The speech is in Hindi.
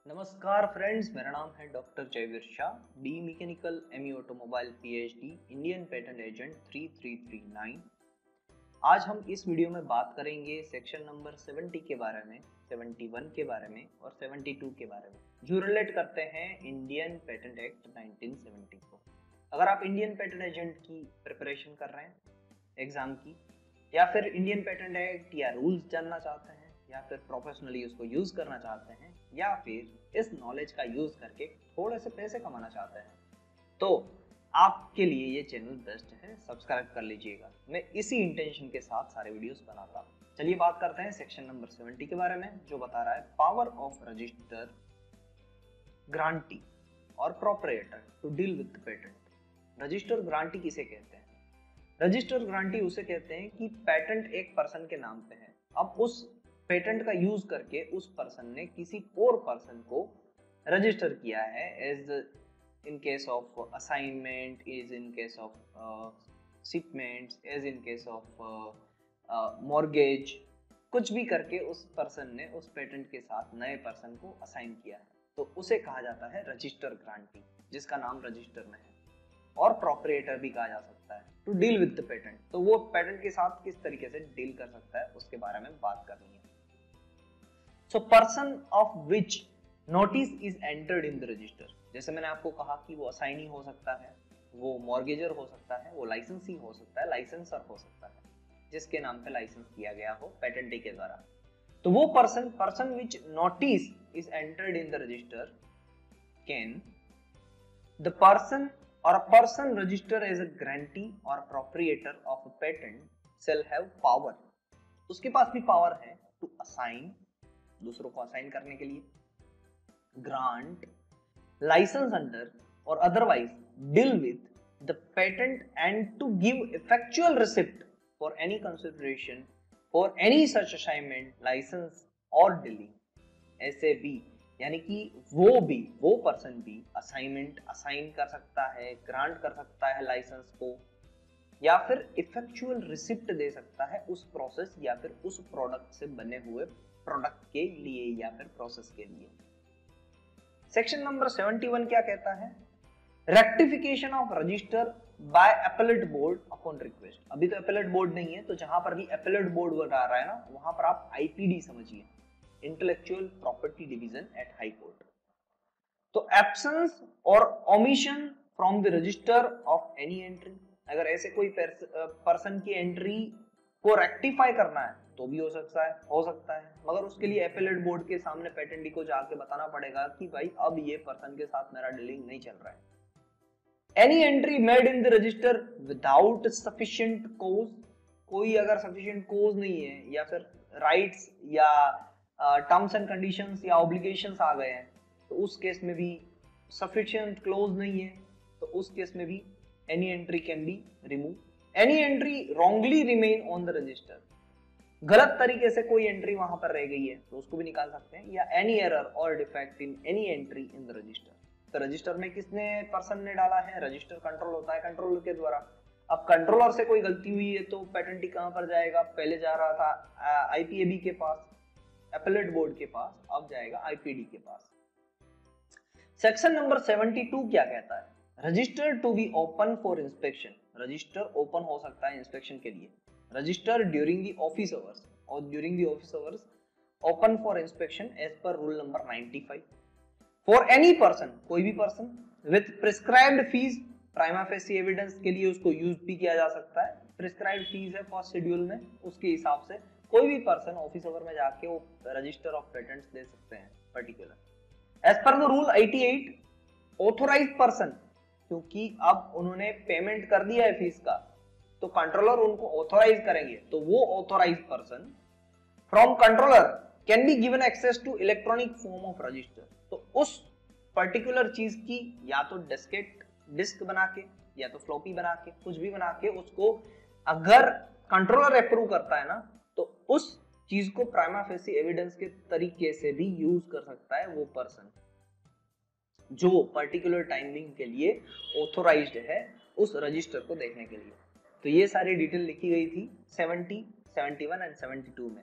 नमस्कार फ्रेंड्स, मेरा नाम है doctor Jaiveer Shah, D mechanical, ME automobile, PhD, Indian patent agent 3339। आज हम इस वीडियो में बात करेंगे सेक्शन नंबर 70 के बारे में, 71 के बारे में और 72 के बारे में, जो रिलेट करते हैं इंडियन पेटेंट एक्ट 1970 को। अगर आप इंडियन पेटेंट एजेंट की प्रिपरेशन कर रहे हैं एग्जाम की, या फिर इंडियन पेटेंट एक्ट या रूल्स जानना चाहते हैं, या फिर प्रोफेशनली उसको यूज करना चाहते हैं, या फिर इस नॉलेज का यूज करके थोड़े से पैसे कमाना चाहते हैं, तो आपके लिए ये चैनल बेस्ट है। सब्सक्राइब कर लीजिएगा। मैं इसी इंटेंशन के साथ सारे वीडियोस बनाता हूँ। चलिए बात करते हैं सेक्शन नंबर 70 के बारे में, जो बता रहा है पावर ऑफ रजिस्टर, ग्रांटी और proprietor to deal with patent. Register grantee किसे कहते हैं? रजिस्टर ग्रांटी उसे कहते हैं कि पेटेंट एक पर्सन के नाम पे है। अब उस पेटेंट का यूज करके उस पर्सन ने किसी और पर्सन को रजिस्टर किया है, as in case of assignment, as in case of shipments, as in case of mortgage, कुछ भी करके उस पर्सन ने उस पेटेंट के साथ नए पर्सन को असाइन किया है, तो उसे कहा जाता है रजिस्टर ग्रांटी, जिसका नाम रजिस्टर में है। और प्रोपराइटर भी कहा जा सकता है, to deal with the patent. तो वो पेटेंट के साथ किस तरीके से डील कर सकता है उसके बारे में बात करनी है। So person of which notice is entered in the register, जैसे मैंने आपको कहा कि वो असाइनी हो सकता है, वो मॉर्गेजर हो सकता है, वो लाइसेंसी हो सकता है, लाइसेंसर हो सकता है, जिसके नाम पे लाइसेंस किया गया हो पेटेंटी के द्वारा। तो वो person which notice is entered in the register can the person or a person registered as a grantee or proprietor of a patent shall have power, उसके पास भी पावर है to assign, दूसरों को असाइन करने के लिए, grant, license under or otherwise deal with the patent and to give effectual receipt for any consideration for any such assignment, license or dealing। ऐसे भी यानी कि वो पर्सन भी असाइनमेंट असाइन कर सकता है, ग्रांट कर सकता है लाइसेंस को, या फिर इफेक्चुअल रिसिप्ट दे सकता है उस प्रोसेस या फिर उस प्रोडक्ट से बने हुए प्रोडक्ट के लिए या फिर प्रोसेस के लिए। सेक्शन नंबर 71 क्या कहता है? Rectification of register by appellate board upon request. अभी तो अपीलेट बोर्ड नहीं है, तो जहां पर भी अपीलेट बोर्ड बता रहा है ना, वहां पर आप आईपीडी समझिए, intellectual property division at high court. तो एब्सेंस और omission from the register of any entry, अगर ऐसे कोई पर्सन की एंट्री को रेक्टिफाई करना है तो भी हो सकता है, मगर उसके लिए अपीलेट बोर्ड के सामने पेटेंटी को जाके बताना पड़ेगा कि भाई अब ये पर्सन के साथ मेरा डीलिंग नहीं चल रहा है। Any entry made in the register without sufficient cause, कोई अगर सफिशिएंट कॉज नहीं है, या फिर राइट्स या टर्म्स एंड कंडीशंस या ऑब्लिगेशंस आ गए हैं, तो उस केस में भी सफिशिएंट क्लोज नहीं है, तो उस केस में भी any entry can be remove. Any entry wrongly remain on the register, गलत तरीके से कोई एंट्री वहां पर रह गई है तो उसको भी निकाल सकते हैं। या एनी एरर और defect in any entry in the register, तो रजिस्टर में किसने पर्सन ने डाला है, रजिस्टर कंट्रोल होता है कंट्रोलर के द्वारा। अब कंट्रोलर से कोई गलती हुई है तो पेटेंटी कहां पर जाएगा? पहले जा रहा था आईपीएबी के पास, अपीलेट बोर्ड के पास, अब जाएगा आईपीडी के पास। सेक्शन नंबर 72 क्या कहता है? Register to be open for inspection, register open हो सकता है इंस्पेक्शन के लिए। Register during the office hours, और during the office hours open for inspection as per rule number 95। For any person, कोई भी person with prescribed fees, prima facie evidence के लिए उसको यूज भी किया जा सकता है। प्रिस्क्राइब्ड फीस है फर्स्ट शेड्यूल में, उसके हिसाब से कोई भी पर्सन ऑफिस आवर में जाके वो रजिस्टर ऑफ पेटेंट्स दे सकते हैं particular. As per the rule 88, authorised person, क्योंकि अब उन्होंने पेमेंट कर दिया है फीस का, तो कंट्रोलर उनको ऑथोराइज करेंगे, तो वो authorised person from controller can be given access to electronic form of register. तो उस पर्टिकुलर चीज की या तो डिस्क बना के या तो फ्लॉपी बना के, कुछ भी बना के उसको अगर कंट्रोलर अप्रूव करता है ना, तो उस चीज को प्राइमा फेसी एविडेंस के तरीके से भी यूज कर सकता है वो पर्सन जो पर्टिकुलर टाइमिंग के लिए ऑथोराइज्ड है उस रजिस्टर को देखने के लिए। तो ये सारी डिटेल लिखी गई थी 70, 71 एंड 72 में।